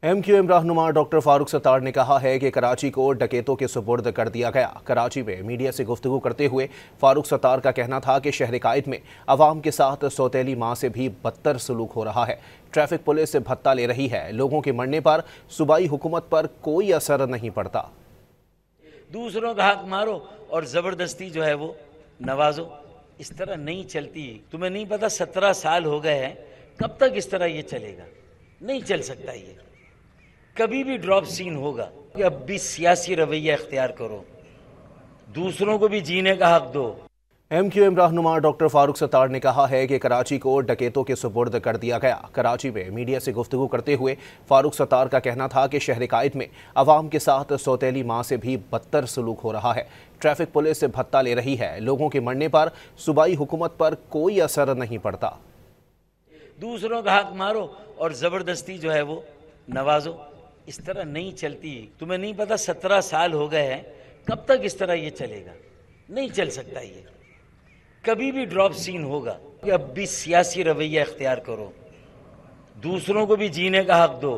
MQM रहनुमा doctor Farooq Sattar ने कहा है कि कराची को डकैतों के सुपुर्द कर दिया गया। कराची में मीडिया से गुफ्तगू करते हुए फारूक सत्तार का कहना था कि शहर कायद में अवाम के साथ सौतेली माँ से भी बदतर सलूक हो रहा है। ट्रैफिक पुलिस से भत्ता ले रही है। लोगों के मरने पर सूबाई हुकूमत पर कोई असर नहीं पड़ता। दूसरों का हक मारो और ज़बरदस्ती जो है वो नवाजो, इस तरह नहीं चलती। तुम्हें नहीं पता 17 साल हो गए हैं, कब तक इस तरह ये चलेगा? नहीं चल सकता ये, कभी भी ड्रॉप सीन होगा। अब भी सियासी रवैया इख्तियार करो, दूसरों को भी जीने का हक दो। MQM रहनुमा डॉक्टर फारूक सत्तार ने कहा है कि कराची को डकैतों के सुपुर्द कर दिया गया। कराची में मीडिया से गुफ्तगू करते हुए फारूक सत्तार का कहना था कि शहर कायद में अवाम के साथ सौतेली माँ से भी बदतर सलूक हो रहा है। ट्रैफिक पुलिस से भत्ता ले रही है। लोगों के मरने पर सूबाई हुकूमत पर कोई असर नहीं पड़ता। दूसरों का हक मारो और ज़बरदस्ती जो है वो नवाजो, इस तरह नहीं चलती। तुम्हें नहीं पता 17 साल हो गए हैं, कब तक इस तरह ये चलेगा? नहीं चल सकता ये, कभी भी ड्रॉप सीन होगा। अब भी सियासी रवैया इख्तियार करो, दूसरों को भी जीने का हक दो।